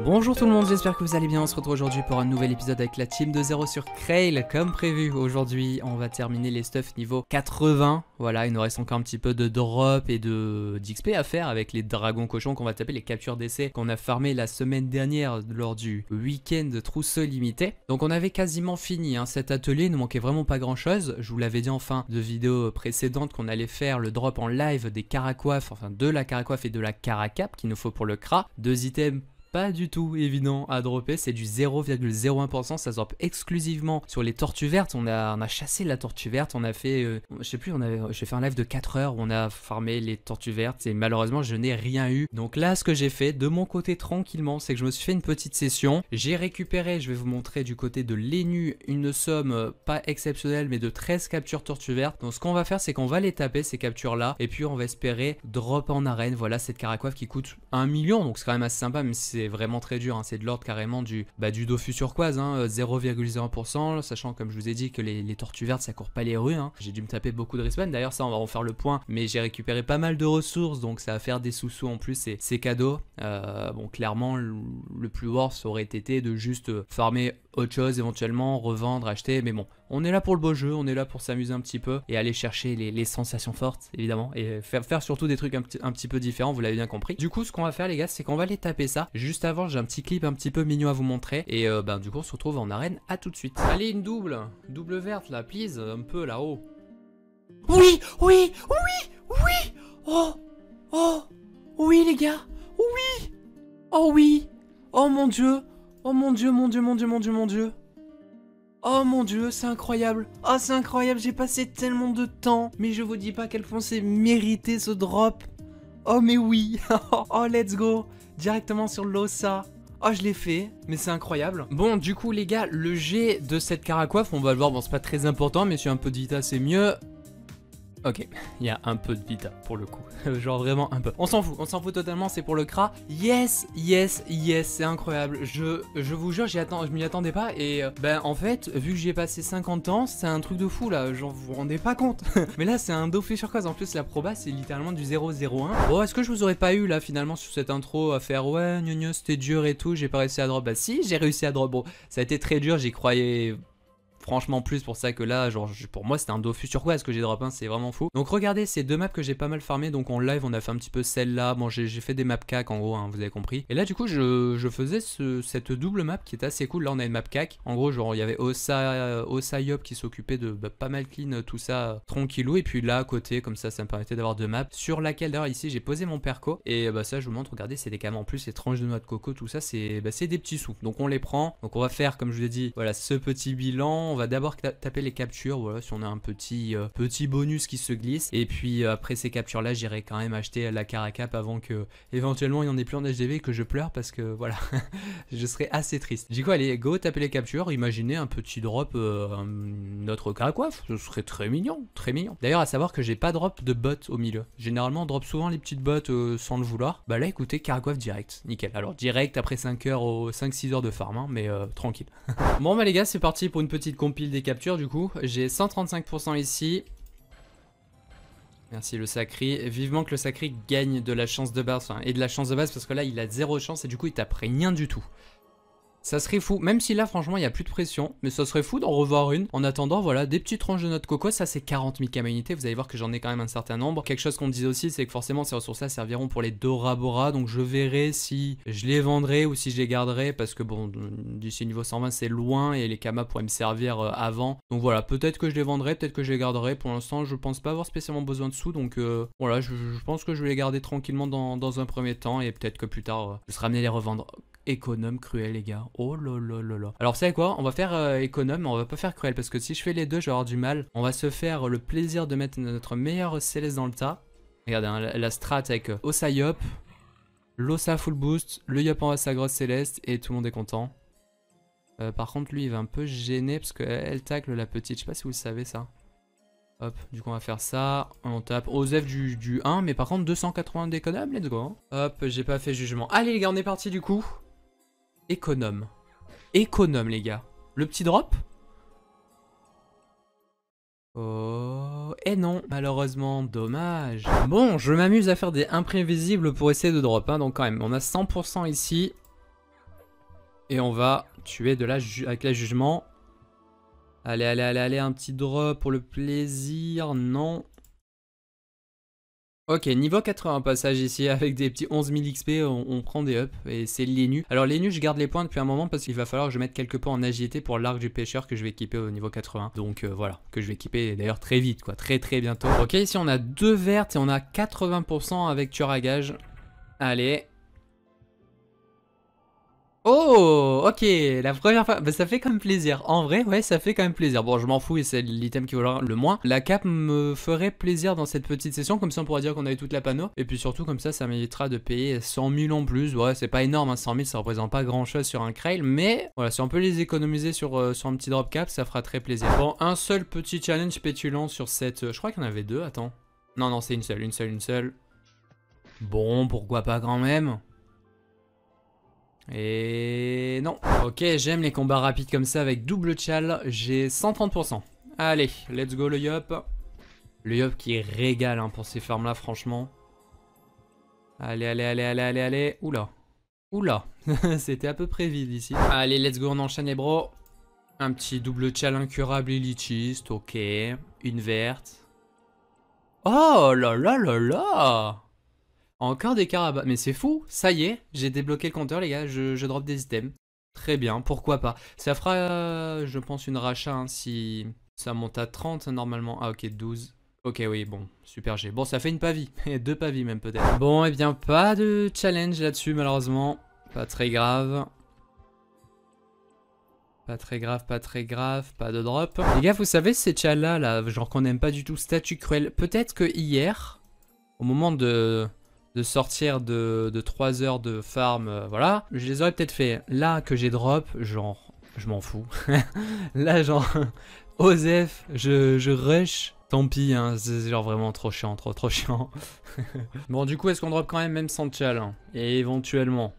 Bonjour tout le monde, j'espère que vous allez bien. On se retrouve aujourd'hui pour un nouvel épisode avec la team de 0 sur Krail. Comme prévu, aujourd'hui on va terminer les stuffs niveau 80. Voilà, il nous reste encore un petit peu de drop et d'XP à faire avec les dragons cochons qu'on va taper, les captures d'essai qu'on a farmé la semaine dernière lors du week-end trousseau limité. Donc on avait quasiment fini cet atelier, il nous manquait vraiment pas grand chose. Je vous l'avais dit en fin de vidéo précédente qu'on allait faire le drop en live des caracoiffes, enfin de la caracoiffe et de la caracape qu'il nous faut pour le CRA. Deux items pas du tout évident à dropper, c'est du 0,01%, ça se drop exclusivement sur les tortues vertes. On a chassé la tortue verte, on a fait, je sais plus, j'ai fait un live de 4 heures où on a farmé les tortues vertes et malheureusement je n'ai rien eu. Donc là ce que j'ai fait de mon côté tranquillement, c'est que je me suis fait une petite session, j'ai récupéré, je vais vous montrer du côté de l'ENU, une somme pas exceptionnelle mais de 13 captures tortues vertes. Donc ce qu'on va faire c'est qu'on va les taper ces captures là et puis on va espérer drop en arène. Voilà cette caracoiffe qui coûte 1 million, donc c'est quand même assez sympa même si c'est vraiment très dur, c'est de l'ordre carrément du Dofus turquoise, 0,01%, sachant comme je vous ai dit que les tortues vertes ça court pas les rues, j'ai dû me taper beaucoup de respawn, d'ailleurs ça on va en faire le point, mais j'ai récupéré pas mal de ressources donc ça va faire des sous-sous en plus et c'est cadeau. Bon clairement le plus worst aurait été de juste farmer autre chose éventuellement, revendre, acheter, mais bon on est là pour le beau jeu, on est là pour s'amuser un petit peu et aller chercher les sensations fortes évidemment et faire surtout des trucs un petit peu différents, vous l'avez bien compris. Du coup ce qu'on va faire les gars c'est qu'on va aller taper ça. Juste avant j'ai un petit clip un petit peu mignon à vous montrer et du coup on se retrouve en arène, à tout de suite. Allez une double verte là please, un peu là-haut. Oui, oui, oui, oui. Oh, oui les gars, oui. Oh oui, oh mon dieu, oh mon dieu, mon dieu, mon dieu, mon dieu, mon dieu. Oh mon dieu, c'est incroyable. Oh c'est incroyable, j'ai passé tellement de temps. Mais je vous dis pas à quel point c'est mérité ce drop. Oh mais oui. Oh let's go. Directement sur l'Ossa. Oh je l'ai fait, mais c'est incroyable. Bon du coup les gars, le jet de cette caracoiffe, on va le voir, bon c'est pas très important, mais si un peu de vita c'est mieux. Ok, il y a un peu de vita pour le coup, genre vraiment un peu. On s'en fout totalement, c'est pour le CRA. Yes, yes, yes, c'est incroyable. Je vous jure, je m'y attendais pas et en fait, vu que j'y ai passé 50 ans, c'est un truc de fou là, genre vous vous rendez pas compte. Mais là c'est un Dofus turquoise, en plus la proba c'est littéralement du 0,01. Bon, est-ce que je vous aurais pas eu là finalement sur cette intro à faire ouais, gna c'était dur et tout, j'ai pas réussi à drop. Bah si, j'ai réussi à drop, bon, ça a été très dur, j'y croyais franchement plus, pour ça que là genre pour moi c'était un Dofus turquoise que j'ai drop, c'est vraiment fou. Donc regardez ces deux maps que j'ai pas mal farmé, donc en live on a fait un petit peu celle-là, bon j'ai fait des maps cac en gros, vous avez compris. Et là du coup je faisais cette double map qui est assez cool. Là on a une map cac, en gros genre il y avait Ossa Yop qui s'occupait de pas mal clean tout ça tranquillou, et puis là à côté comme ça me permettait d'avoir deux maps sur laquelle d'ailleurs ici j'ai posé mon perco et ça je vous montre, regardez c'est des cams en plus, les tranches de noix de coco tout ça c'est des petits sous, donc on les prend. Donc on va faire comme je vous ai dit, voilà ce petit bilan. On va d'abord taper les captures, voilà, si on a un petit bonus qui se glisse. Et puis après ces captures là, j'irai quand même acheter la caracape avant que éventuellement il n'y en ait plus en HDV et que je pleure parce que voilà, je serais assez triste. Du coup, allez, go, taper les captures. Imaginez un petit drop, notre caracoiffe, ce serait très mignon, très mignon. D'ailleurs, à savoir que j'ai pas drop de bot au milieu. Généralement, on drop souvent les petites bots sans le vouloir. Bah là, écoutez, caracoiffe direct, nickel. Alors, direct après 5 heures, 5-6 heures de farm, mais tranquille. Bon, bah les gars, c'est parti pour une petite compile des captures du coup. J'ai 135% ici. Merci le Sacri. Vivement que le Sacri gagne de la chance de base, et de la chance de base parce que là il a 0 chance et du coup il tape rien du tout. Ça serait fou, même si là franchement il n'y a plus de pression, mais ça serait fou d'en revoir une. En attendant, voilà, des petites tranches de noix de coco, ça c'est 40 000 K-unités, vous allez voir que j'en ai quand même un certain nombre. Quelque chose qu'on me disait aussi, c'est que forcément ces ressources là serviront pour les Dora Bora, donc je verrai si je les vendrai ou si je les garderai, parce que bon, d'ici niveau 120 c'est loin et les Kamas pourraient me servir avant. Donc voilà, peut-être que je les vendrai, peut-être que je les garderai. Pour l'instant je pense pas avoir spécialement besoin de sous, donc voilà, je pense que je vais les garder tranquillement dans un premier temps, et peut-être que plus tard je serai amené à les revendre. Économe, cruel les gars, oh là là là là. Alors vous savez quoi, on va faire économe mais on va pas faire cruel, parce que si je fais les deux je vais avoir du mal. On va se faire le plaisir de mettre notre meilleur céleste dans le tas. Regardez la strat avec Ossa Yop, l'Ossa full boost, le Yop en sa grosse céleste et tout le monde est content. Par contre lui il va un peu gêner parce qu'elle tacle la petite, je sais pas si vous le savez ça. Hop, du coup on va faire ça, on tape Osef du 1, mais par contre 280 d'économe, let's go. Hop, j'ai pas fait jugement. Allez les gars, on est parti du coup. Économe. Économe les gars. Le petit drop. Oh, et non, malheureusement, dommage. Bon, je m'amuse à faire des imprévisibles pour essayer de drop, donc quand même, on a 100% ici. Et on va tuer avec la jugement. Allez, allez, allez, allez, un petit drop pour le plaisir. Non. Ok, niveau 80 passage ici avec des petits 11 000 XP, on prend des ups et c'est les nus. Alors les nus, je garde les points depuis un moment parce qu'il va falloir que je mette quelques points en agilité pour l'arc du pêcheur que je vais équiper au niveau 80. Donc voilà, que je vais équiper d'ailleurs très vite quoi, très bientôt. Ok, ici on a 2 vertes et on a 80% avec tueur à gage. Allez. Oh, ok, la première fois, bah, ça fait quand même plaisir. En vrai, ouais, ça fait quand même plaisir. Bon, je m'en fous et c'est l'item qui vaut le moins. La cape me ferait plaisir dans cette petite session, comme ça on pourra dire qu'on a eu toute la panneau. Et puis surtout, comme ça m'évitera de payer 100 000 en plus. Ouais, c'est pas énorme, hein, 100 000, ça représente pas grand chose sur un Krail. Mais voilà, si on peut les économiser sur un petit drop cap, ça fera très plaisir. Bon, un seul petit challenge pétulant sur cette... je crois qu'il y en avait 2, attends. Non, c'est une seule. Bon, pourquoi pas quand même. Et non. Ok, j'aime les combats rapides comme ça avec double chal. J'ai 130%. Allez, let's go le yop. Le yop qui régale hein, pour ces farms là, franchement. Allez, allez, allez, allez, allez, allez. Oula. Oula. C'était à peu près vide ici. Allez, let's go, on enchaîne les bros. Un petit double chal incurable élitiste. Ok. Une verte. Oh là là là là. Encore des carabas. Mais c'est fou, ça y est, j'ai débloqué le compteur les gars, je drop des items. Très bien, pourquoi pas. Ça fera, je pense, une rachat hein, si ça monte à 30 normalement. Ah ok, 12. Ok, oui, bon, super G. Bon, ça fait une pavie, 2 pavis même peut-être. Bon, et bien, pas de challenge là-dessus malheureusement. Pas très grave. Pas très grave, pas de drop. Les gars, vous savez, ces chals là, genre qu'on n'aime pas du tout, statut cruel. Peut-être que hier, au moment de sortir de 3 heures de farm, voilà. Je les aurais peut-être fait. Là que j'ai drop, genre, je m'en fous. Là, genre, Osef, je rush. Tant pis, hein, c'est genre vraiment trop chiant, trop chiant. Bon, du coup, est-ce qu'on drop quand même sans chal hein, et éventuellement.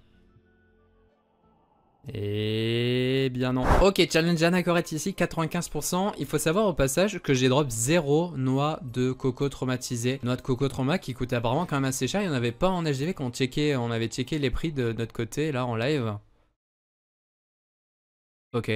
Et bien non. Ok, challenge anacorette ici, 95%. Il faut savoir au passage que j'ai drop 0 noix de coco traumatisée. Noix de coco trauma qui coûtait apparemment quand même assez cher. Il n'y en avait pas en HDV quand on avait checké les prix de notre côté là en live. Ok,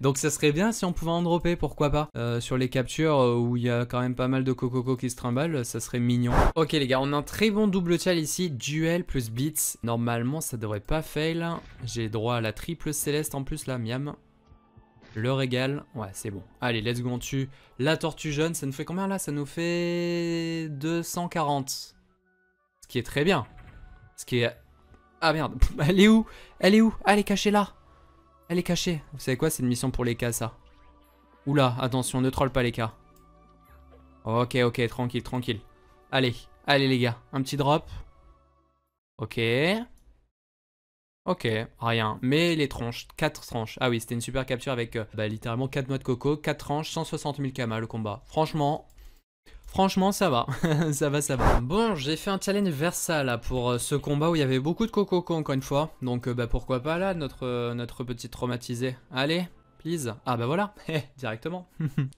donc ça serait bien si on pouvait en dropper, pourquoi pas. Sur les captures où il y a quand même pas mal de coco qui se trimballent, ça serait mignon. Ok les gars, on a un très bon double chal ici, duel plus blitz. Normalement ça devrait pas fail. J'ai droit à la triple céleste en plus là, miam. Le régal, ouais c'est bon. Allez, let's go, on tue la tortue jaune. Ça nous fait combien là? Ça nous fait 240. Ce qui est très bien. Ce qui est... Ah merde, elle est où? Elle est où? Ah, elle est cachée là. Elle est cachée. Vous savez quoi, c'est une mission pour les cas ça. Oula, attention, ne troll pas les cas. Ok, tranquille. Allez les gars, un petit drop. Ok, rien. Mais les tranches, 4 tranches. Ah oui, c'était une super capture avec littéralement 4 noix de coco, 4 tranches, 160 000 kama le combat. Franchement, ça va. ça va. Bon, j'ai fait un challenge Versa là pour ce combat où il y avait beaucoup de coco encore une fois. Donc pourquoi pas là, notre petit traumatisé. Allez, please. Ah bah voilà, directement.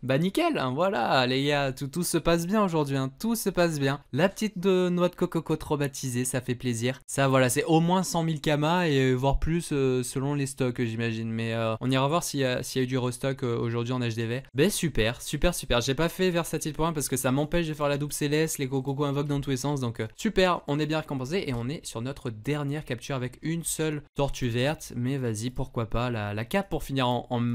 Bah nickel, hein, voilà les gars, tout se passe bien aujourd'hui, hein, tout se passe bien. La petite noix de coco traumatisée, ça fait plaisir. Ça voilà, c'est au moins 100 000 kama et voire plus selon les stocks j'imagine. Mais on ira voir s'il y a eu du restock aujourd'hui en HDV. Ben super. J'ai pas fait versatile pour rien parce que ça m'empêche de faire la double céleste, les coco invoquent dans tous les sens. Donc super, on est bien récompensé et on est sur notre dernière capture avec une seule tortue verte. Mais vas-y, pourquoi pas la cape pour finir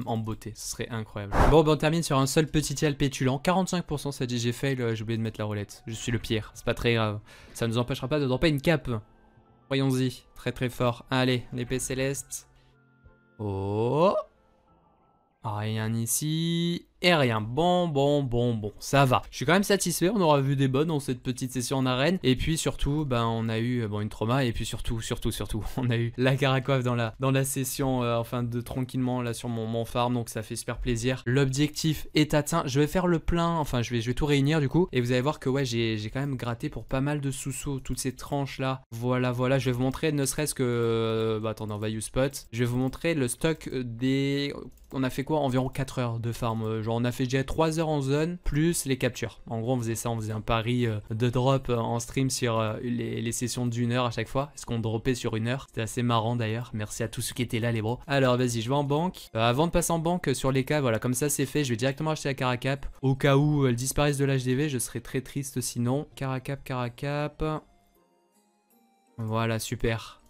en beauté, ce serait incroyable. Bon, on termine sur un seul petit tial pétulant. 45% ça dit j'ai fail, j'ai oublié de mettre la roulette. Je suis le pire, c'est pas très grave. Ça ne nous empêchera pas de dropper une cape. Voyons-y, très fort. Allez, l'épée céleste. Oh, rien ici. Et rien. Bon. Ça va. Je suis quand même satisfait. On aura vu des bonnes dans cette petite session en arène. Et puis surtout, on a eu une trauma. Et puis surtout, on a eu la caracoif dans la session, de tranquillement là sur mon farm. Donc ça fait super plaisir. L'objectif est atteint. Je vais faire le plein. Enfin, je vais tout réunir du coup. Et vous allez voir que ouais, j'ai quand même gratté pour pas mal de sous-sous. Toutes ces tranches là. Voilà. Je vais vous montrer ne serait-ce que... attendez, on va use spot. Je vais vous montrer le stock des... On a fait quoi? Environ 4 heures de farm Genre on a fait je dirais 3 heures en zone plus les captures. En gros on faisait ça, on faisait un pari de drop en stream sur les sessions d'une heure à chaque fois. Est-ce qu'on dropait sur une heure? C'était assez marrant d'ailleurs. Merci à tous ceux qui étaient là les bros. Alors vas-y, je vais en banque. Avant de passer en banque sur les cas, voilà, comme ça c'est fait. Je vais directement acheter la Caracap. Au cas où elle disparaisse de l'HDV, je serais très triste sinon. Caracap. Voilà, super.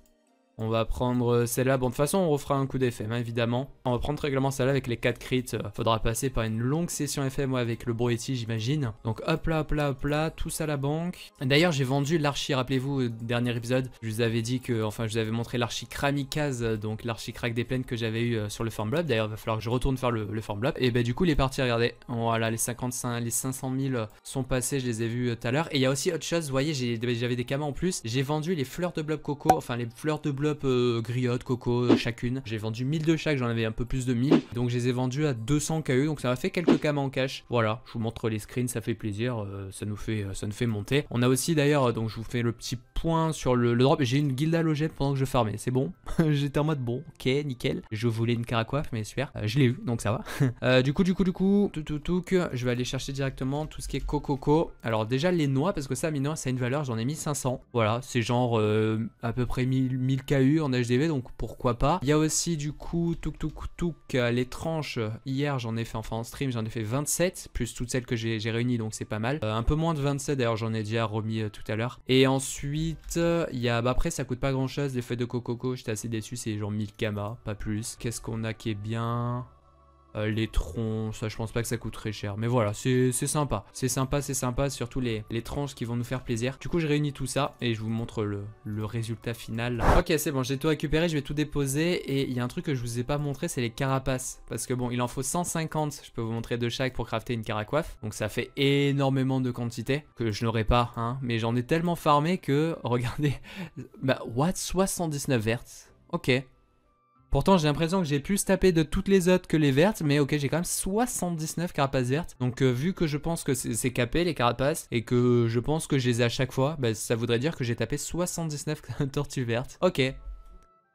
On va prendre celle-là. Bon, de toute façon, on refera un coup d'FM, hein, évidemment. On va prendre règlement celle-là avec les 4 crits. Faudra passer par une longue session FM avec le Broetti, j'imagine. Donc, hop là, tout ça à la banque. D'ailleurs, j'ai vendu l'archi, rappelez-vous, au dernier épisode. Je vous avais dit que, enfin, je vous avais montré l'archi Kramikaze, donc l'archi crack des plaines que j'avais eu sur le farm blob. D'ailleurs, il va falloir que je retourne faire le farm blob. Et bah, du coup, il est parti, regardez. Voilà, les 55, les 500 000 sont passés, je les ai vus tout à l'heure. Et il y a aussi autre chose, vous voyez, j'avais des camas en plus. J'ai vendu les fleurs de blob coco, enfin, les fleurs de blob griotte, coco, chacune. J'ai vendu 1000 de chaque, j'en avais un peu plus de 1000. Donc je les ai vendus à 200 KE, donc ça m'a fait quelques camas en cash. Voilà, je vous montre les screens, ça fait plaisir, ça nous fait monter. On a aussi d'ailleurs, donc je vous fais le petit point sur le drop. J'ai une guilde halogène pendant que je farmais, c'est bon. J'étais en mode bon, ok, nickel. Je voulais une caracoiffe, mais super. Je l'ai eu, donc ça va. Du coup, je vais aller chercher directement tout ce qui est coco. Alors déjà les noix, parce que ça, mine de rien, ça a une valeur, j'en ai mis 500. Voilà, c'est genre à peu près 1000 KU en HDV, donc pourquoi pas. Il y a aussi du coup les tranches. Hier j'en ai fait, enfin en stream j'en ai fait 27 plus toutes celles que j'ai réunies, donc c'est pas mal. Un peu moins de 27 d'ailleurs, j'en ai déjà remis tout à l'heure. Et ensuite il y a, bah après ça coûte pas grand chose les feuilles de coco, j'étais assez déçu, c'est genre 1000 kamas, pas plus. Qu'est-ce qu'on a qui est bien? Les troncs, ça je pense pas que ça coûte très cher. Mais voilà, c'est sympa. C'est sympa, surtout les tranches qui vont nous faire plaisir. Du coup, je réunis tout ça et je vous montre le résultat final. Ok, c'est bon, j'ai tout récupéré, je vais tout déposer. Et il y a un truc que je vous ai pas montré, c'est les carapaces. Parce que bon, il en faut 150, je peux vous montrer de chaque pour crafter une caracoiffe. Donc ça fait énormément de quantité que je n'aurai pas, hein. Mais j'en ai tellement farmé que, regardez, bah, what, 79 vertes. Ok. Pourtant j'ai l'impression que j'ai plus tapé de toutes les autres que les vertes, mais ok, j'ai quand même 79 carapaces vertes. Donc vu que je pense que c'est capé les carapaces et que je pense que je les ai à chaque fois, bah, ça voudrait dire que j'ai tapé 79 tortues vertes. Ok.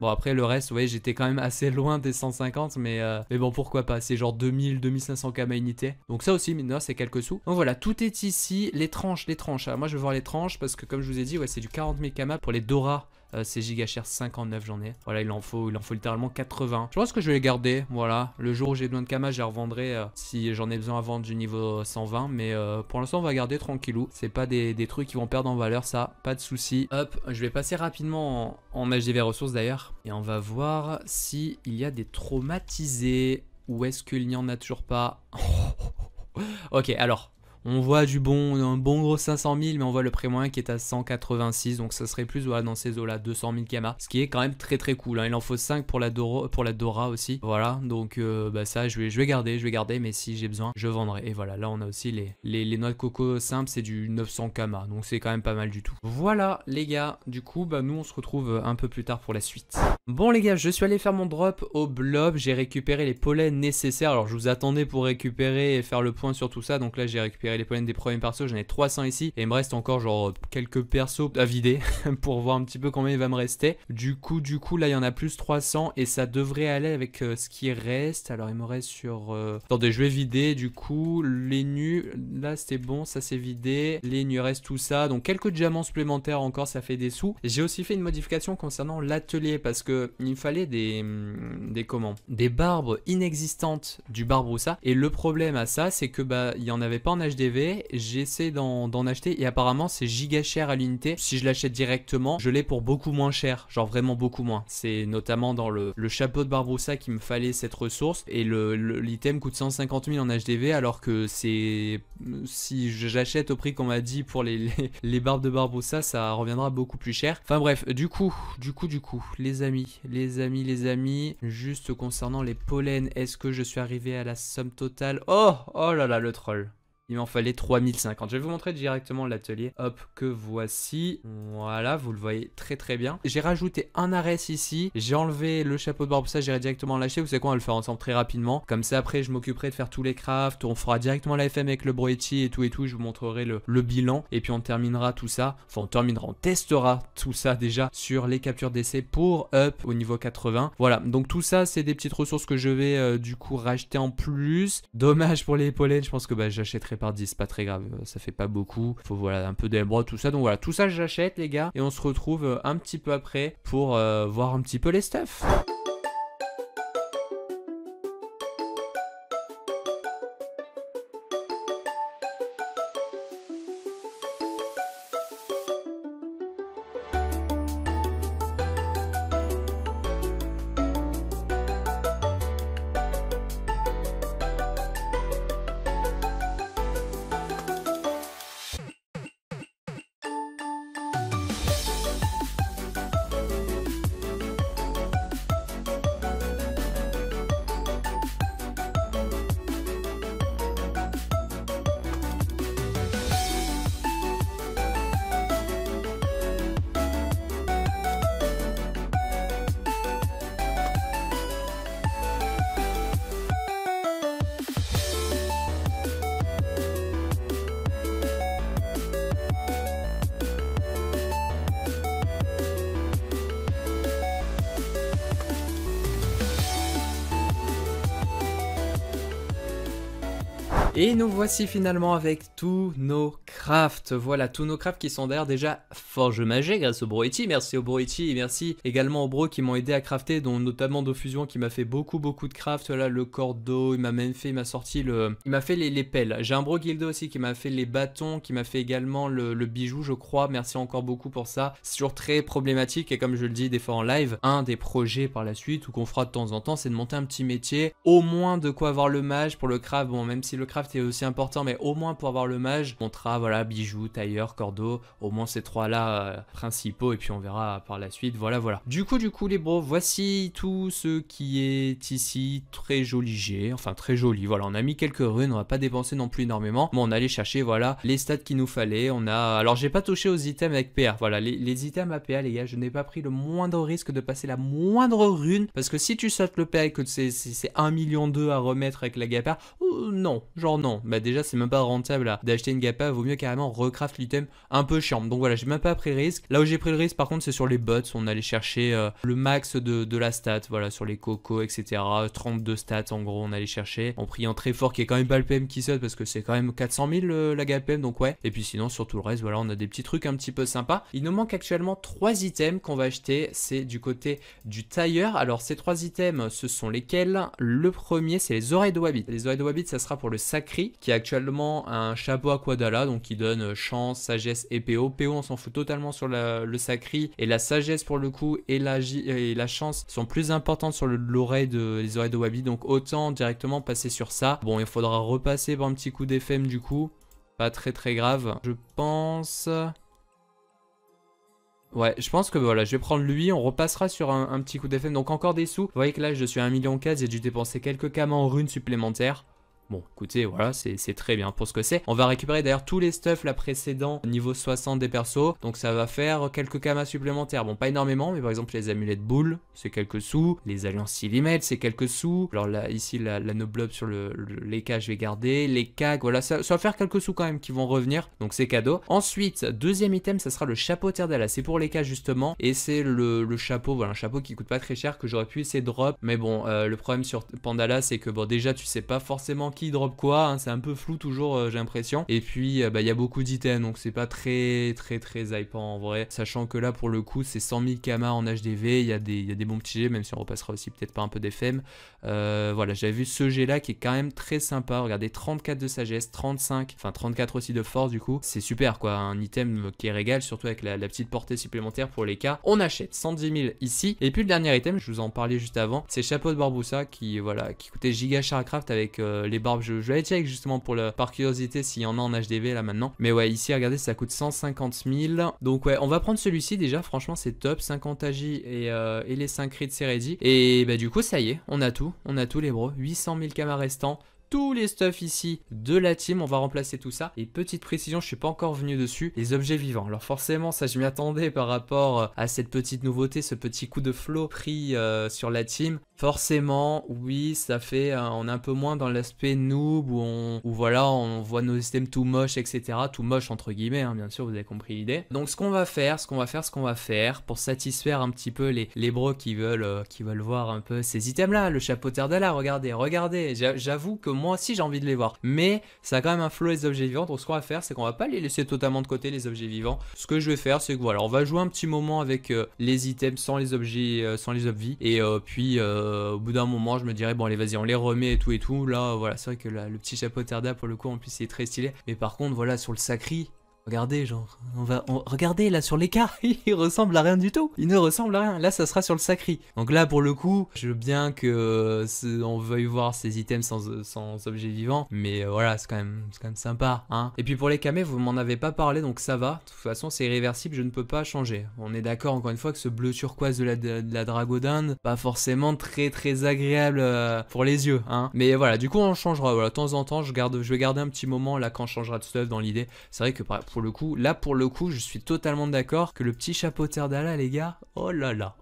Bon après le reste, vous voyez, j'étais quand même assez loin des 150, mais bon pourquoi pas, c'est genre 2500 kama unité. Donc ça aussi, mine de rien, c'est quelques sous. Donc voilà, tout est ici, les tranches. Alors, moi je vais voir les tranches parce que comme je vous ai dit, ouais, c'est du 40 000 kama pour les Dora. C'est gigachère 59 j'en ai. Voilà, il en faut littéralement 80. Je pense que je vais les garder. Voilà, le jour où j'ai besoin de kama, je les revendrai si j'en ai besoin avant du niveau 120. Mais pour l'instant, on va garder tranquillou. C'est pas des trucs qui vont perdre en valeur, ça, pas de souci. Hop, je vais passer rapidement en HDV ressources d'ailleurs. Et on va voir s'il y a des traumatisés. Ou est-ce qu'il n'y en a toujours pas? Ok, alors. On voit un bon gros 500 000, mais on voit le prix moyen qui est à 186, donc ça serait plus voilà, dans ces eaux-là, 200 000 kamas, ce qui est quand même très cool, hein. Il en faut 5 pour la Dora aussi, voilà, donc bah ça je vais garder, mais si j'ai besoin, je vendrai. Et voilà, là on a aussi les noix de coco simples, c'est du 900 kamas, donc c'est quand même pas mal du tout. Voilà les gars, du coup bah nous on se retrouve un peu plus tard pour la suite. Bon les gars, je suis allé faire mon drop au blob, j'ai récupéré les pollens nécessaires. Alors je vous attendais pour récupérer et faire le point sur tout ça, donc là j'ai récupéré les pollens des premiers persos, j'en ai 300 ici et il me reste encore genre quelques persos à vider pour voir un petit peu combien il va me rester. Du coup là il y en a plus 300 et ça devrait aller avec ce qui reste. Alors il me reste sur... Attendez, je vais vider du coup les nus, là c'était bon, ça c'est vidé. Les nus, reste tout ça, donc quelques diamants supplémentaires encore, ça fait des sous. J'ai aussi fait une modification concernant l'atelier parce que il me fallait des barbes inexistantes du barbroussa et le problème à ça c'est que bah il y en avait pas en HDV. J'essaie d'en acheter et apparemment c'est giga cher à l'unité. Si je l'achète directement, je l'ai pour beaucoup moins cher, genre vraiment beaucoup moins. C'est notamment dans le chapeau de Barbroussa qu'il me fallait cette ressource et l'item coûte 150 000 en HDV alors que c'est... Si j'achète au prix qu'on m'a dit pour les barbes de Barbroussa, ça reviendra beaucoup plus cher. Enfin bref, du coup, les amis, juste concernant les pollens, est-ce que je suis arrivé à la somme totale? Oh là là, le troll. Il m'en fallait 3050. Je vais vous montrer directement l'atelier. Hop, que voici. Voilà, vous le voyez très très bien. J'ai rajouté un arrêt ici. J'ai enlevé le chapeau de Barbossa, j'irai directement lâcher. Vous savez quoi, on va le faire ensemble très rapidement. Comme ça, après, je m'occuperai de faire tous les crafts. On fera directement la FM avec le Broetti et tout et tout. Je vous montrerai le bilan. Et puis on terminera tout ça. Enfin, on testera tout ça déjà sur les captures d'essai pour Up au niveau 80. Voilà, donc tout ça, c'est des petites ressources que je vais du coup racheter en plus. Dommage pour les pollens, je pense que j'achèterai par 10, pas très grave, ça fait pas beaucoup. Faut voilà un peu d'émeraude, tout ça. Donc voilà, tout ça j'achète les gars. Et on se retrouve un petit peu après pour voir un petit peu les stuffs. Et nous voici finalement avec tous nos crafts. Voilà, tous nos crafts qui sont d'ailleurs déjà forge magé grâce au Broetti. Merci au Broetti et merci également aux bros qui m'ont aidé à crafter, dont notamment Dofusion qui m'a fait beaucoup de crafts. Là, le cordeau, il m'a même fait, il m'a sorti le... Il m'a fait les pelles. J'ai un bro Guildo aussi qui m'a fait les bâtons, qui m'a fait également le bijou, je crois. Merci encore beaucoup pour ça. C'est toujours très problématique et comme je le dis des fois en live, un des projets par la suite ou qu'on fera de temps en temps, c'est de monter un petit métier. Au moins de quoi avoir le mage pour le craft. Bon, même si le craft est aussi important, mais au moins pour avoir le mage, on montera voilà bijoux, tailleur, cordeau, au moins ces trois là principaux et puis on verra par la suite. Voilà. Du coup les bros, voici tout ce qui est ici, très joli jet, enfin très joli. Voilà, on a mis quelques runes, on va pas dépenser non plus énormément, mais on allait chercher voilà les stats qu'il nous fallait. On a, alors j'ai pas touché aux items avec PA. Voilà, les items à PA les gars, je n'ai pas pris le moindre risque de passer la moindre rune parce que si tu sautes le PA et que c'est 1,2 million à remettre avec la gapa, non, genre non. Bah déjà c'est même pas rentable d'acheter une gapa, vaut mieux carrément recraft l'item un peu chiant. Donc voilà, j'ai même pas pris le risque. Là où j'ai pris le risque par contre c'est sur les bots, on allait chercher le max de la stat, voilà sur les cocos etc. 32 stats en gros on allait chercher en priant très fort qu'il y ait quand même pas le PM qui saute parce que c'est quand même 400 000 la gap PM donc ouais. Et puis sinon sur tout le reste voilà on a des petits trucs un petit peu sympas. Il nous manque actuellement 3 items qu'on va acheter, c'est du côté du tailleur. Alors ces 3 items ce sont lesquels? Le premier c'est les oreilles de Wabbit. Les oreilles de Wabbit ça sera pour le Sacri qui est actuellement un chapeau Aquadala donc qui donne chance, sagesse et PO. PO on s'en fout totalement sur le Sacri et la sagesse pour le coup et la chance sont plus importantes sur l'oreille les oreilles de Wabbit donc autant directement passer sur ça. Bon il faudra repasser par un petit coup d'FM du coup, pas très grave je pense. Ouais, je pense que voilà, je vais prendre lui, on repassera sur un petit coup d'FM, donc encore des sous. Vous voyez que là, je suis à 1,4 million, j'ai dû dépenser quelques camas en runes supplémentaires. Bon, écoutez, voilà, c'est très bien pour ce que c'est. On va récupérer d'ailleurs tous les stuffs là précédents niveau 60 des persos. Donc ça va faire quelques kamas supplémentaires. Bon, pas énormément, mais par exemple les amulettes boules, c'est quelques sous. Les alliances Silimètres, c'est quelques sous. Alors là, ici, la noblob sur les cas, je vais garder. Les cags, voilà, ça va faire quelques sous quand même qui vont revenir. Donc c'est cadeau. Ensuite, deuxième item, ça sera le chapeau Terdala. C'est pour les cas justement. Et c'est le chapeau, voilà, un chapeau qui coûte pas très cher que j'aurais pu essayer de drop. Mais bon, le problème sur Pandala, c'est que bon, déjà, tu sais pas forcément qui drop quoi, hein, c'est un peu flou toujours j'ai l'impression et puis il y a beaucoup d'items donc c'est pas très hypant en vrai, sachant que là pour le coup c'est 100 000 kamas en HDV, il y a des bons petits jets même si on repassera aussi peut-être pas un peu d'FM. Voilà, j'avais vu ce jet là qui est quand même très sympa, regardez 34 de sagesse, 35, enfin 34 aussi de force du coup, c'est super quoi, un item qui est régal surtout avec la petite portée supplémentaire pour les cas. On achète 110 000 ici et puis le dernier item, je vous en parlais juste avant, c'est chapeau de Barbossa qui voilà qui coûtait giga cher à craft avec les barbes. Je vais aller check justement par curiosité s'il y en a en HDV là maintenant. Mais ouais, ici, regardez, ça coûte 150 000. Donc ouais, on va prendre celui-ci déjà. Franchement, c'est top. 50 AJ et les 5 crits c'est ready. Et bah du coup, ça y est, on a tout. On a tout les bros. 800 000 kamas restants. tous les stuffs ici de la team. On va remplacer tout ça. Et petite précision, je suis pas encore venu dessus, les objets vivants. Alors forcément, ça je m'y attendais par rapport à cette petite nouveauté, ce petit coup de flow pris sur la team. Forcément, oui, ça fait, on est un peu moins dans l'aspect noob où voilà, on voit nos systèmes tout moches, etc. Tout moche entre guillemets, hein, bien sûr, vous avez compris l'idée. Donc ce qu'on va faire, pour satisfaire un petit peu les bros qui veulent voir un peu ces items là, le chapeau Terdala, regardez, j'avoue que moi aussi j'ai envie de les voir. Mais ça a quand même un flow les objets vivants, donc ce qu'on va faire, c'est qu'on va pas les laisser totalement de côté les objets vivants. Ce que je vais faire, c'est que voilà, on va jouer un petit moment avec les items sans les objets, sans les obvies, et puis au bout d'un moment, je me dirais bon allez vas-y, on les remet et tout. Là, voilà, c'est vrai que là, le petit chapeau Terda pour le coup, en plus, il est très stylé. Mais par contre, voilà, sur le Sacri. Regardez, genre, regardez là sur l'écart, il ressemble à rien du tout. Il ne ressemble à rien. Là, ça sera sur le Sacri. Donc là, pour le coup, je veux bien que on veuille voir ces items sans objet vivant, mais voilà, c'est quand même sympa, hein. Et puis pour les camés, vous m'en avez pas parlé, donc ça va. De toute façon, c'est irréversible, je ne peux pas changer. On est d'accord, encore une fois, que ce bleu turquoise de la Dragodinde, pas forcément très agréable pour les yeux, hein. Mais voilà, du coup, on changera. Voilà, de temps en temps, je vais garder un petit moment là quand on changera de stuff dans l'idée. C'est vrai que pour le coup, je suis totalement d'accord que le petit chapeau Terdala, les gars, oh là là,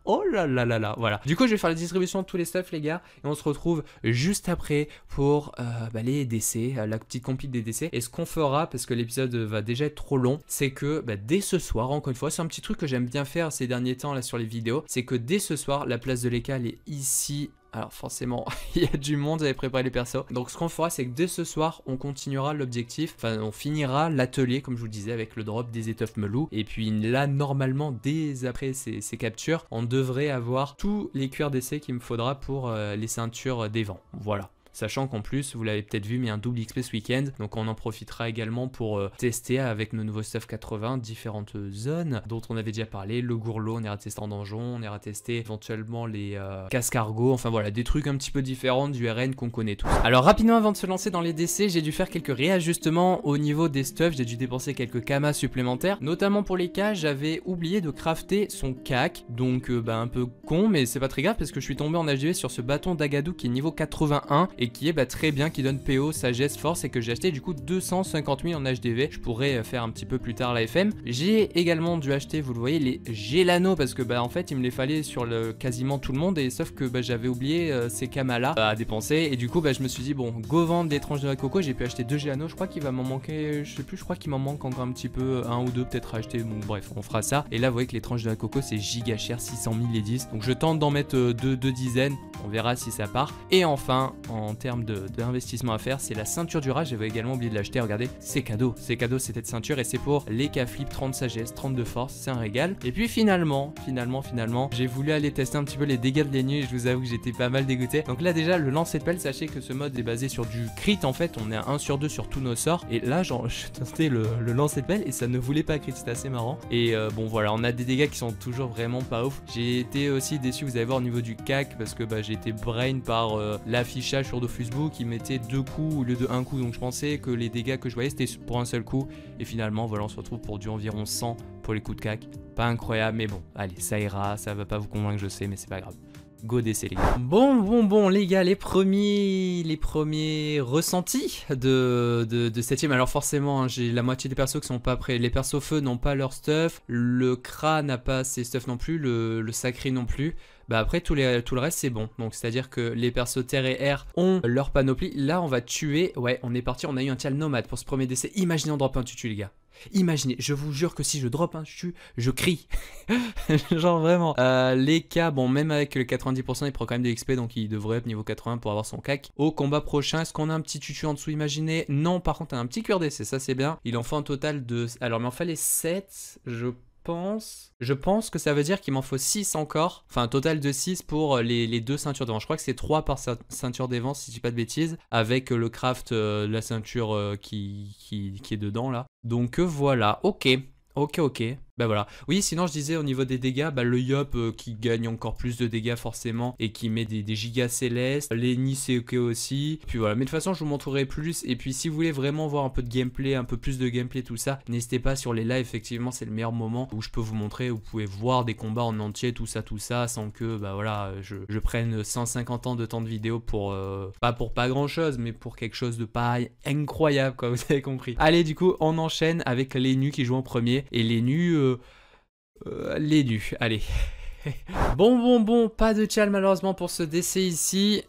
voilà. Du coup, je vais faire la distribution de tous les stuffs, les gars, et on se retrouve juste après pour les décès, la petite compile des décès. Et ce qu'on fera, parce que l'épisode va déjà être trop long, c'est que dès ce soir, encore une fois, c'est un petit truc que j'aime bien faire ces derniers temps là sur les vidéos, c'est que dès ce soir, la place de l'Eka, elle est ici. Alors forcément, il y a du monde, j'avais préparé les persos. Donc ce qu'on fera, c'est que dès ce soir, on continuera l'objectif. Enfin, on finira l'atelier, comme je vous le disais, avec le drop des étoffes melou. Et puis là, normalement, dès après ces captures, on devrait avoir tous les cuirs d'essai qu'il me faudra pour les ceintures des vents. Voilà. Sachant qu'en plus, vous l'avez peut-être vu, mais un double XP ce week-end. Donc on en profitera également pour tester avec nos nouveaux stuff 80 différentes zones dont on avait déjà parlé. Le gourlot, on ira tester en donjon, on ira tester éventuellement les cascargots. Enfin voilà, des trucs un petit peu différents du RN qu'on connaît tous. Alors rapidement, avant de se lancer dans les décès, j'ai dû faire quelques réajustements au niveau des stuffs. J'ai dû dépenser quelques kamas supplémentaires. Notamment pour les cas, j'avais oublié de crafter son cac. Donc un peu con, mais c'est pas très grave parce que je suis tombé en HDV sur ce bâton d'Agadou qui est niveau 81 et qui est très bien, qui donne PO, sagesse, force, et que j'ai acheté du coup 250 000 en HDV. Je pourrais faire un petit peu plus tard la FM. J'ai également dû acheter, vous le voyez, les Gélano parce que en fait il me les fallait sur quasiment tout le monde, et sauf que j'avais oublié ces kamas là à dépenser, et du coup je me suis dit bon, go vendre des tranches de coco. J'ai pu acheter 2 Gélano, je crois qu'il va m'en manquer, je sais plus, je crois qu'il m'en manque encore un petit peu, un ou deux peut-être à acheter, bon bref, on fera ça. Et là vous voyez que les tranches de coco c'est giga cher, 600 000 les 10, donc je tente d'en mettre deux dizaines, on verra si ça part. Et enfin, en termes d'investissement à faire, c'est la ceinture du rat. J'avais également oublié de l'acheter, regardez, c'est cadeau cette ceinture, et c'est pour les K-flip 30 sagesse, 30 de force, c'est un régal. Et puis finalement, j'ai voulu aller tester un petit peu les dégâts de l'ennemi, et je vous avoue que j'étais pas mal dégoûté. Donc là déjà, le lancer de pelle, sachez que ce mode est basé sur du crit, en fait, on est à 1 sur 2 sur tous nos sorts, et là genre, je tentais le lancer de pelle, et ça ne voulait pas crit, c'était assez marrant. Et bon voilà, on a des dégâts qui sont toujours vraiment pas ouf. J'ai été aussi déçu, vous allez voir, au niveau du cac, parce que j'ai été brain par l'affichage sur Dofusbook qui mettait 2 coups au lieu de 1 coup, donc je pensais que les dégâts que je voyais c'était pour un seul coup, et finalement voilà, on se retrouve pour du environ 100 pour les coups de cac. Pas incroyable, mais bon, allez, ça ira, ça va pas vous convaincre, je sais, mais c'est pas grave. Go DC les gars. Bon les gars, les premiers ressentis de cette team. Alors forcément, hein, j'ai la moitié des persos qui sont pas prêts. Les persos feu n'ont pas leur stuff, le Kra n'a pas ses stuff non plus, le Sacré non plus. Après tout le reste c'est bon. Donc c'est à dire que les persos terre et air ont leur panoplie. Là on va tuer, ouais, on est parti, on a eu un tial nomade pour ce premier décès. Imaginez on drop un tutu les gars. Imaginez, je vous jure que si je drop un tutu, je crie. Genre vraiment. Les cas, bon, même avec le 90%, il prend quand même des XP, donc il devrait être niveau 80 pour avoir son cac. Au combat prochain, est-ce qu'on a un petit tutu en dessous, imaginez? Non, par contre, on a un petit cuir d'essai, ça c'est bien. Il en faut un total de... Alors, mais en fallait 7, je pense que ça veut dire qu'il m'en faut 6 encore. Enfin, un total de 6 pour les 2 ceintures de vent. Je crois que c'est 3 par ceinture des vents, si je dis pas de bêtises. Avec le craft de la ceinture qui est dedans là. Donc voilà, ok. Bah voilà. Oui, sinon je disais au niveau des dégâts, bah le Yop qui gagne encore plus de dégâts forcément et qui met des gigas célestes. Lenny c'est ok aussi. Puis voilà, mais de toute façon je vous montrerai plus. Et puis si vous voulez vraiment voir un peu de gameplay, un peu plus de gameplay, tout ça, n'hésitez pas sur les lives, effectivement c'est le meilleur moment où je peux vous montrer, où vous pouvez voir des combats en entier, tout ça, sans que bah voilà, je prenne 150 ans de temps de vidéo pour, pas pour pas grand chose, mais pour quelque chose de pas incroyable quoi, vous avez compris. Allez du coup on enchaîne avec les nus qui jouent en premier. Et les nus... les nus, allez. Bon, pas de tchal malheureusement pour ce décès ici.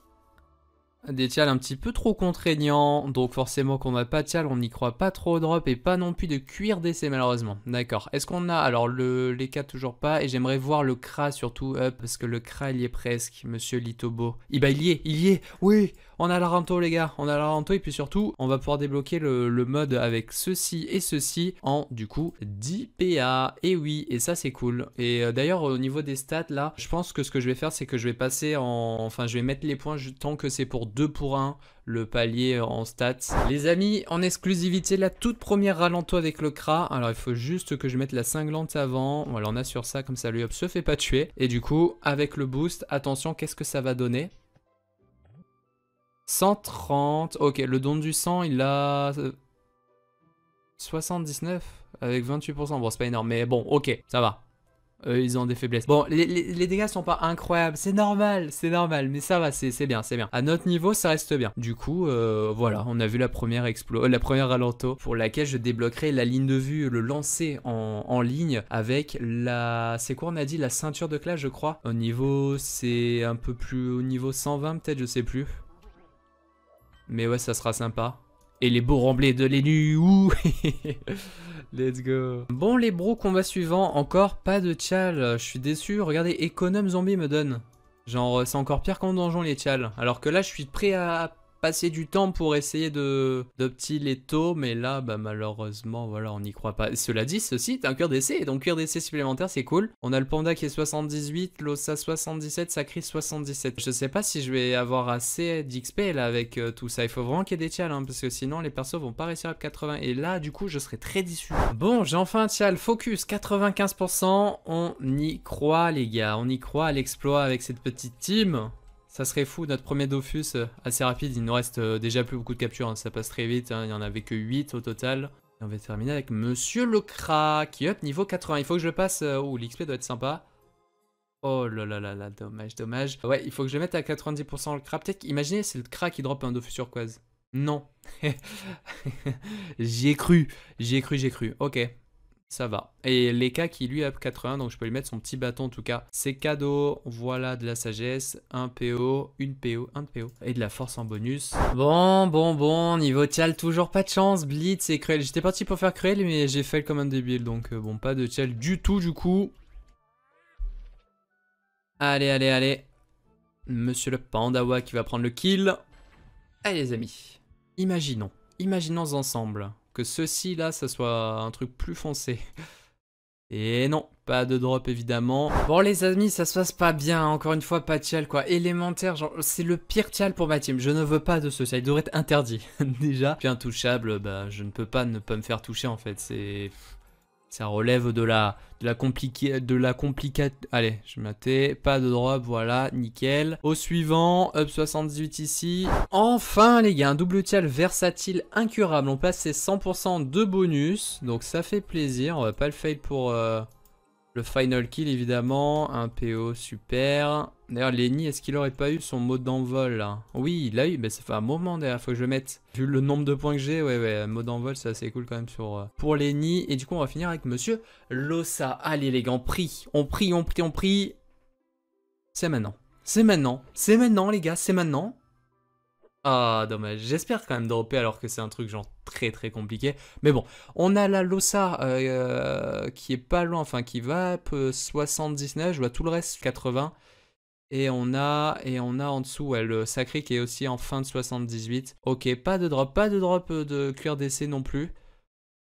Des tchals un petit peu trop contraignants, donc forcément qu'on n'a pas de tchal, on n'y croit pas trop au drop et pas non plus de cuir d'essai malheureusement. D'accord, est-ce qu'on a, alors les 4 toujours pas, et j'aimerais voir le Kra surtout up, parce que le Kra il y est presque, monsieur Litobo. Bah il y est, oui, on a la Ranto les gars, on a la Ranto et puis surtout, on va pouvoir débloquer le mode avec ceci et ceci en du coup 10 PA, et oui, et ça c'est cool. Et d'ailleurs au niveau des stats là, je pense que ce que je vais faire c'est que je vais passer enfin je vais mettre les points tant que c'est pour 2 pour 1 le palier en stats. Les amis, en exclusivité, la toute première Ralento avec le Kra. Alors il faut juste que je mette la cinglante avant. Voilà, on a sur ça, comme ça lui hop se fait pas tuer. Et du coup, avec le boost, attention, qu'est-ce que ça va donner? 130. Ok, le don du sang, il a 79 avec 28%. Bon, c'est pas énorme, mais bon, ok, ça va. Ils ont des faiblesses. Bon, les dégâts sont pas incroyables, c'est normal, mais ça va, c'est bien, c'est bien. À notre niveau, ça reste bien. Du coup, voilà, on a vu la première la première ralento pour laquelle je débloquerai la ligne de vue, le lancer en ligne avec la... C'est quoi on a dit? La ceinture de classe, je crois. Au niveau, c'est un peu plus au niveau 120 peut-être, je sais plus. Mais ouais, ça sera sympa. Et les beaux remblais de l'élu, ouh. Let's go. Bon les bros, combat suivant, encore pas de tchal, je suis déçu, regardez, économe zombie me donne. Genre c'est encore pire qu'en donjon les tchals. Alors que là je suis prêt à passer du temps pour essayer de petits les taux, mais là bah malheureusement voilà on n'y croit pas. Cela dit ceci est un cuir d'essai, donc cuir d'essai supplémentaire c'est cool. On a le panda qui est 78, l'ossa 77, Sacri 77. Je sais pas si je vais avoir assez d'XP là avec tout ça, il faut vraiment qu'il y ait des tchals hein, parce que sinon les persos vont pas réussir à 80 et là du coup je serais très déçu. Bon j'ai enfin un tchal, focus 95%, on y croit les gars, on y croit à l'exploit avec cette petite team. Ça serait fou, notre premier Dofus assez rapide, il nous reste déjà plus beaucoup de captures, hein, ça passe très vite, hein, il n'y en avait que 8 au total. Et on va terminer avec Monsieur le Kra qui up niveau 80, il faut que je passe, oh l'XP doit être sympa. Oh là là là là, dommage, dommage. Ouais, il faut que je le mette à 90% le Kra, peut-être, imaginez c'est le Kra qui drop un Dofus turquoise. Non. J'y ai cru, ok. Ça va. Et Leka qui lui a 80, donc je peux lui mettre son petit bâton en tout cas. C'est cadeau, voilà de la sagesse, un PO, une PO, un PO. Et de la force en bonus. Bon, niveau Tial, toujours pas de chance, Blitz et Cruel. J'étais parti pour faire Cruel, mais j'ai fail comme un débile, donc bon, pas de Tial du tout du coup. Allez. Monsieur le Pandawa qui va prendre le kill. Allez les amis, imaginons ensemble que ceci là, ça soit un truc plus foncé. Et non, pas de drop évidemment. Bon les amis, ça se passe pas bien, encore une fois pas de tial quoi. Élémentaire, genre c'est le pire tial pour ma team. Je ne veux pas de ce tial, il devrait être interdit déjà. Puis intouchable, bah je ne peux pas ne pas me faire toucher en fait, c'est... Ça relève de la Allez, je m'attais. Pas de drop, voilà, nickel. Au suivant, up 78 ici. Enfin, les gars, un double tial versatile incurable. On passe ses 100% de bonus. Donc ça fait plaisir. On va pas le fail pour le final kill, évidemment. Un PO, super. D'ailleurs, Lenny, est-ce qu'il aurait pas eu son mot d'envol là? Oui, il l'a eu, mais ça fait un moment d'ailleurs, faut que je le mette. Vu le nombre de points que j'ai, ouais, mot d'envol, c'est assez cool quand même pour Lenny. Et du coup, on va finir avec Monsieur Lossa. Allez les gars, on prie. C'est maintenant. Les gars, c'est maintenant. Ah, dommage. J'espère quand même dropper alors que c'est un truc genre très compliqué. Mais bon, on a la Lossa qui est pas loin, enfin qui va 79, je vois tout le reste 80. Et on a en dessous ouais, le Sacré qui est aussi en fin de 78. Ok, pas de drop de cuir d'essai non plus.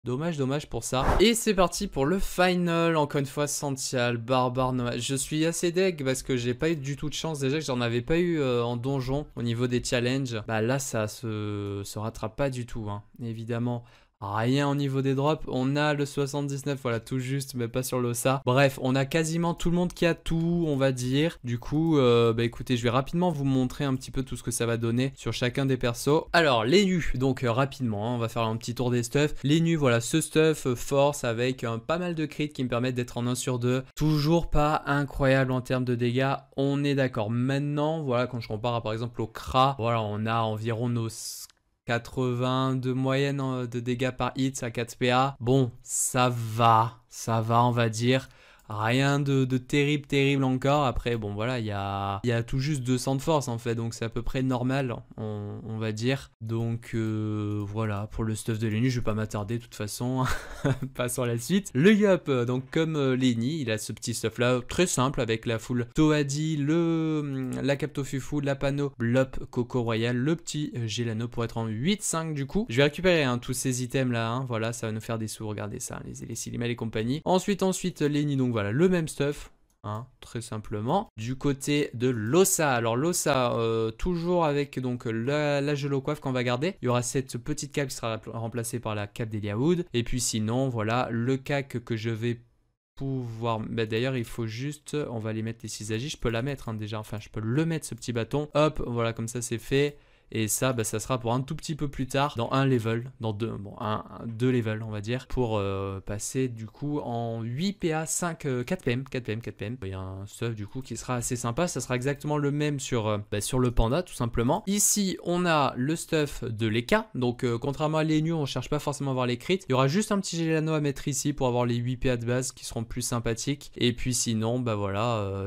Dommage pour ça. Et c'est parti pour le final, encore une fois Santial, barbare nomade. Je suis assez deg parce que j'ai pas eu du tout de chance déjà que j'en avais pas eu en donjon au niveau des challenges. Bah là ça se rattrape pas du tout hein. Évidemment, rien au niveau des drops. On a le 79, voilà, tout juste, mais pas sur l'Ossa. Bref, on a quasiment tout le monde qui a tout, on va dire. Du coup, bah écoutez, je vais rapidement vous montrer un petit peu tout ce que ça va donner sur chacun des persos. Alors, les nus, donc rapidement, hein, on va faire un petit tour des stuffs. Les nus, voilà, ce stuff force avec pas mal de crits qui me permettent d'être en 1 sur 2. Toujours pas incroyable en termes de dégâts, on est d'accord. Maintenant, voilà, quand je compare par exemple au Kra, voilà, on a environ nos 80 de moyenne de dégâts par hit à 4 PA. Bon, ça va, on va dire. Rien de terrible encore. Après, bon, voilà, il y a tout juste 200 de force en fait, donc c'est à peu près normal, on va dire. Donc voilà, pour le stuff de Lenny, je vais pas m'attarder de toute façon. Passons à la suite. Le Yup, donc comme Lenny, il a ce petit stuff là, très simple, avec la full Toadi, la Captofufu, la Pano, Blop, Coco Royal, le petit Gelano pour être en 8-5 du coup. Je vais récupérer tous ces items là, hein, voilà, ça va nous faire des sous, regardez ça, les Silimel et compagnie. Ensuite, Lenny, donc voilà, le même stuff, hein, très simplement. Du côté de l'Ossa, alors l'Ossa, toujours avec donc la Gelocoiffe qu'on va garder. Il y aura cette petite cape qui sera remplacée par la cape d'Eliawood. Et puis sinon, voilà, le cac que je vais pouvoir... Bah, d'ailleurs, il faut juste... On va aller mettre les 6 agis. Je peux la mettre hein, déjà, enfin je peux le mettre ce petit bâton. Hop, voilà, comme ça c'est fait. Et ça, bah, ça sera pour un tout petit peu plus tard, dans un level, dans deux levels, on va dire, pour passer du coup en 8 PA, 4 PM. Il y a un stuff du coup qui sera assez sympa, ça sera exactement le même sur le panda, tout simplement. Ici, on a le stuff de l'Eka, donc contrairement à l'Enu, on cherche pas forcément à avoir les crits. Il y aura juste un petit Gelano à mettre ici pour avoir les 8 PA de base qui seront plus sympathiques. Et puis sinon, bah voilà,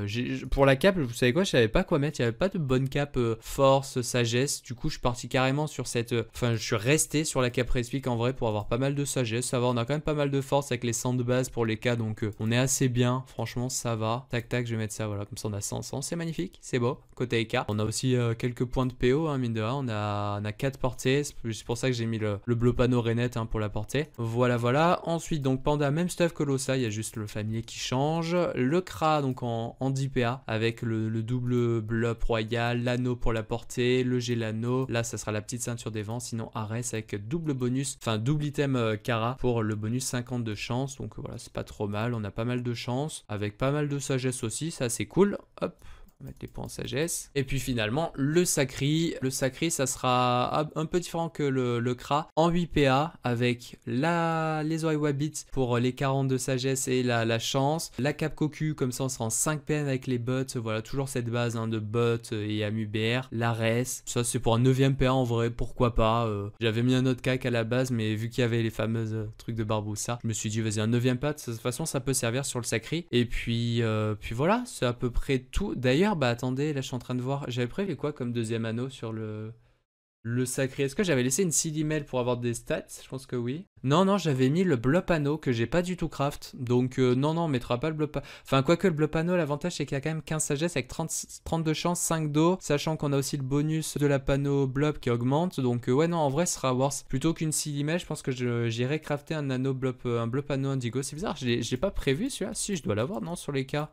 pour la cape, vous savez quoi, je savais pas quoi mettre, il n'y avait pas de bonne cape force, sagesse. Du coup, je suis parti carrément sur cette... Enfin, je suis resté sur la cape Respic en vrai pour avoir pas mal de sagesse. Ça va, on a quand même pas mal de force avec les 100 de base pour les cas. Donc, on est assez bien. Franchement, ça va. Tac, tac, je vais mettre ça. Voilà, comme ça, on a 100. C'est magnifique. C'est beau. Côté EK. On a aussi quelques points de PO, hein, mine de rien. On a 4 portées. C'est pour ça que j'ai mis le bleu panneau Renette hein, pour la portée. Voilà. Ensuite, donc, Panda, même stuff que l'Ossa. Il y a juste le familier qui change. Le Kra, donc en 10 PA avec le double Blop Royal. L'anneau pour la portée. Le Gelano. Là, ça sera la petite ceinture des vents. Sinon, Ares avec double bonus, enfin double item Kara pour le bonus 50 de chance. Donc voilà, c'est pas trop mal. On a pas mal de chance avec pas mal de sagesse aussi. Ça, c'est cool. Hop. On va mettre les points en sagesse. Et puis finalement, le Sacri. Le Sacri, ça sera un peu différent que le Kra. En 8 PA avec les oreilles Wabbit pour les 40 de sagesse et la chance. La Cap Cocu, comme ça on sera en 5 PN avec les bots. Voilà, toujours cette base hein, de bots et AmuBR. La res. Ça c'est pour un 9ème PA en vrai, pourquoi pas. J'avais mis un autre cac à la base, mais vu qu'il y avait les fameuses trucs de Barboussa, je me suis dit vas-y un 9ème PA. De toute façon, ça peut servir sur le Sacri. Et puis voilà, c'est à peu près tout. D'ailleurs, bah attendez, là je suis en train de voir, j'avais prévu quoi comme deuxième anneau sur le Sacré. Est-ce que j'avais laissé une Silimel pour avoir des stats? Je pense que oui. Non, j'avais mis le Blop Anneau que j'ai pas du tout craft. Donc non, on mettra pas le Blop. Enfin, quoique le Blop Anneau, l'avantage c'est qu'il y a quand même 15 sagesse avec 32 chances, 5 d'eau. Sachant qu'on a aussi le bonus de la panneau Blop qui augmente. Donc ouais, non, en vrai, ce sera worse. Plutôt qu'une Silimel, je pense que j'irai crafter un anneau Blop, un Blop Anneau Indigo. C'est bizarre, je l'ai pas prévu celui-là. Si, je dois l'avoir, non, sur les cas.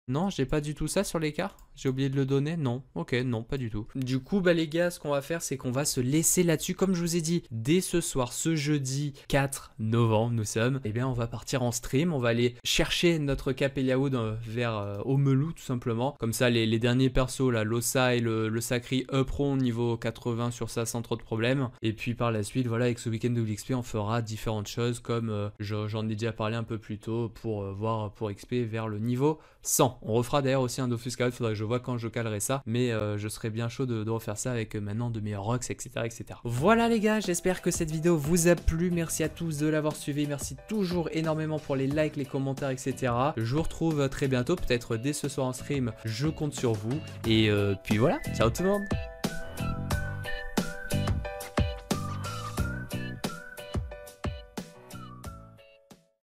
Non, j'ai pas du tout ça sur les cartes. J'ai oublié de le donner. Non, ok, non, pas du tout. Du coup, bah les gars, ce qu'on va faire, c'est qu'on va se laisser là-dessus. Comme je vous ai dit, dès ce soir, ce jeudi 4 novembre, nous sommes, eh bien, on va partir en stream. On va aller chercher notre Capeliawood vers Omelou, tout simplement. Comme ça, les derniers persos, là, l'Ossa et le Sacri upperont niveau 80 sur ça sans trop de problèmes. Et puis par la suite, voilà, avec ce week-end de XP, on fera différentes choses comme j'en ai déjà parlé un peu plus tôt pour XP vers le niveau 100. On refera d'ailleurs aussi un Dofus Scout, faudrait que je vois quand je calerai ça, mais je serais bien chaud de refaire ça avec maintenant de meilleurs rocks, etc. Voilà les gars, j'espère que cette vidéo vous a plu, merci à tous de l'avoir suivi, merci toujours énormément pour les likes, les commentaires, etc. Je vous retrouve très bientôt, peut-être dès ce soir en stream, je compte sur vous, et puis voilà, ciao tout le monde.